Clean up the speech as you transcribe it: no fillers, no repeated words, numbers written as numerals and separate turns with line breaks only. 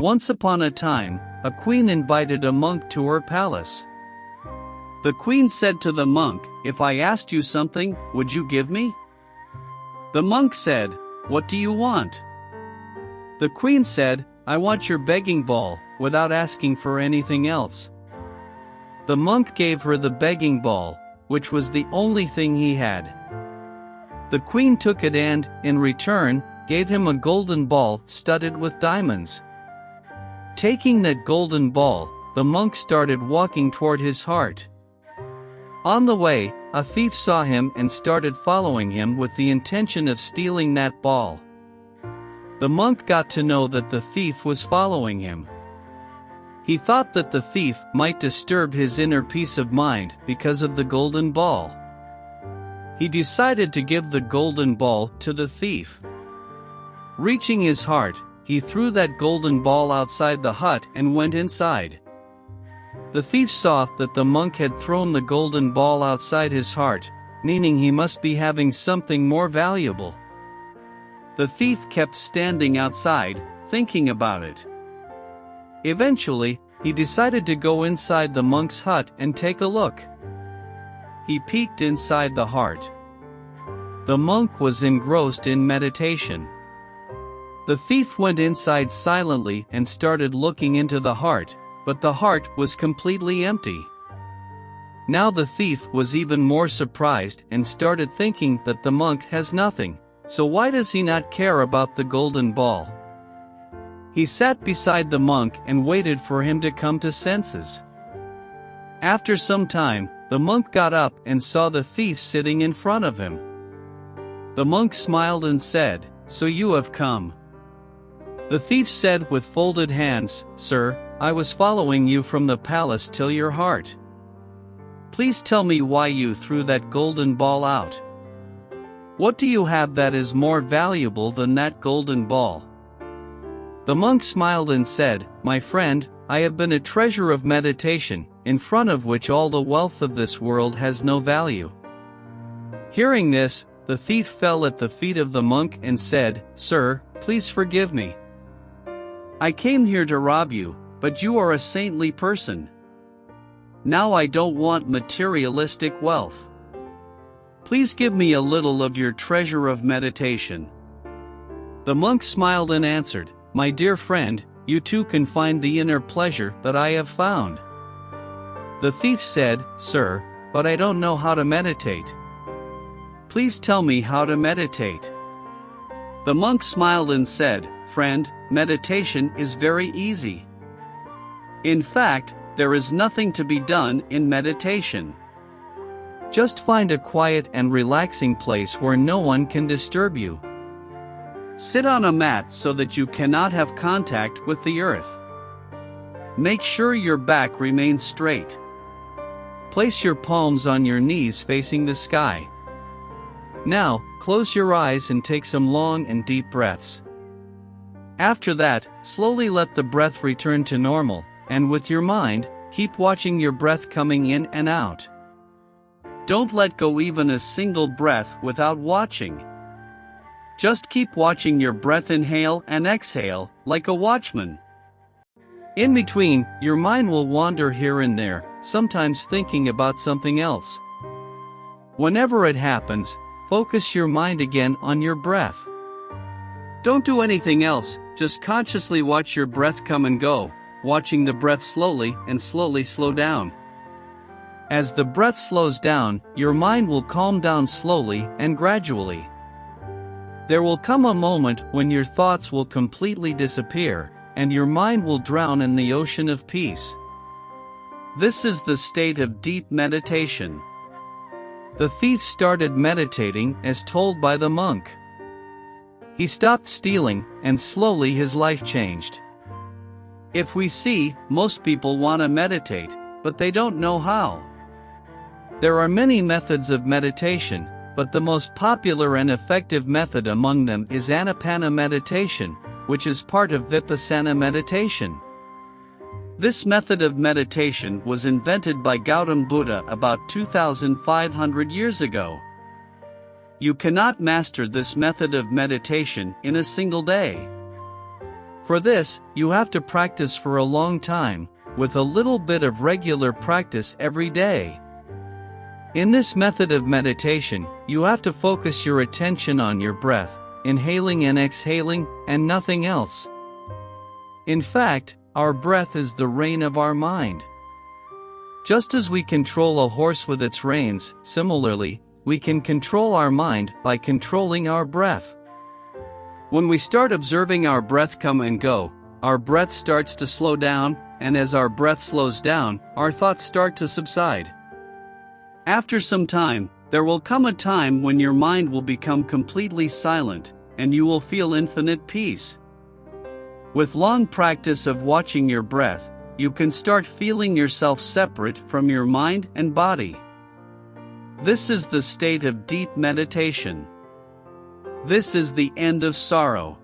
Once upon a time, a queen invited a monk to her palace. The queen said to the monk, "If I asked you something, would you give me?" The monk said, "What do you want?" The queen said, "I want your begging bowl," without asking for anything else. The monk gave her the begging bowl, which was the only thing he had. The queen took it and, in return, gave him a golden ball studded with diamonds. Taking that golden ball, the monk started walking toward his heart. On the way, a thief saw him and started following him with the intention of stealing that ball. The monk got to know that the thief was following him. He thought that the thief might disturb his inner peace of mind because of the golden ball. He decided to give the golden ball to the thief. Reaching his heart, he threw that golden ball outside the hut and went inside. The thief saw that the monk had thrown the golden ball outside his heart, meaning he must be having something more valuable. The thief kept standing outside, thinking about it. Eventually, he decided to go inside the monk's hut and take a look. He peeked inside the heart. The monk was engrossed in meditation. The thief went inside silently and started looking into the heart, but the heart was completely empty. Now the thief was even more surprised and started thinking that the monk has nothing, so why does he not care about the golden ball? He sat beside the monk and waited for him to come to senses. After some time, the monk got up and saw the thief sitting in front of him. The monk smiled and said, "So you have come." The thief said with folded hands, "Sir, I was following you from the palace till your heart. Please tell me why you threw that golden ball out. What do you have that is more valuable than that golden ball?" The monk smiled and said, "My friend, I have been a treasure of meditation, in front of which all the wealth of this world has no value." Hearing this, the thief fell at the feet of the monk and said, "Sir, please forgive me. I came here to rob you, but you are a saintly person. Now I don't want materialistic wealth. Please give me a little of your treasure of meditation." The monk smiled and answered, "My dear friend, you too can find the inner pleasure that I have found." The thief said, "Sir, but I don't know how to meditate. Please tell me how to meditate." The monk smiled and said, "Friend, meditation is very easy. In fact, there is nothing to be done in meditation. Just find a quiet and relaxing place where no one can disturb you. Sit on a mat so that you cannot have contact with the earth. Make sure your back remains straight. Place your palms on your knees facing the sky. Now, close your eyes and take some long and deep breaths. After that, slowly let the breath return to normal, and with your mind, keep watching your breath coming in and out. Don't let go even a single breath without watching. Just keep watching your breath inhale and exhale, like a watchman. In between, your mind will wander here and there, sometimes thinking about something else. Whenever it happens, focus your mind again on your breath. Don't do anything else, just consciously watch your breath come and go, watching the breath slowly slow down. As the breath slows down, your mind will calm down slowly and gradually. There will come a moment when your thoughts will completely disappear, and your mind will drown in the ocean of peace. This is the state of deep meditation. The thief started meditating as told by the monk. He stopped stealing, and slowly his life changed. If we see, most people want to meditate, but they don't know how. There are many methods of meditation, but the most popular and effective method among them is Anapana meditation, which is part of Vipassana meditation. This method of meditation was invented by Gautam Buddha about 2,500 years ago. You cannot master this method of meditation in a single day. For this, you have to practice for a long time, with a little bit of regular practice every day. In this method of meditation, you have to focus your attention on your breath, inhaling and exhaling, and nothing else. In fact, our breath is the rein of our mind. Just as we control a horse with its reins, similarly, we can control our mind by controlling our breath. When we start observing our breath come and go, our breath starts to slow down, and as our breath slows down, our thoughts start to subside. After some time, there will come a time when your mind will become completely silent, and you will feel infinite peace. With long practice of watching your breath, you can start feeling yourself separate from your mind and body. This is the state of deep meditation. This is the end of sorrow.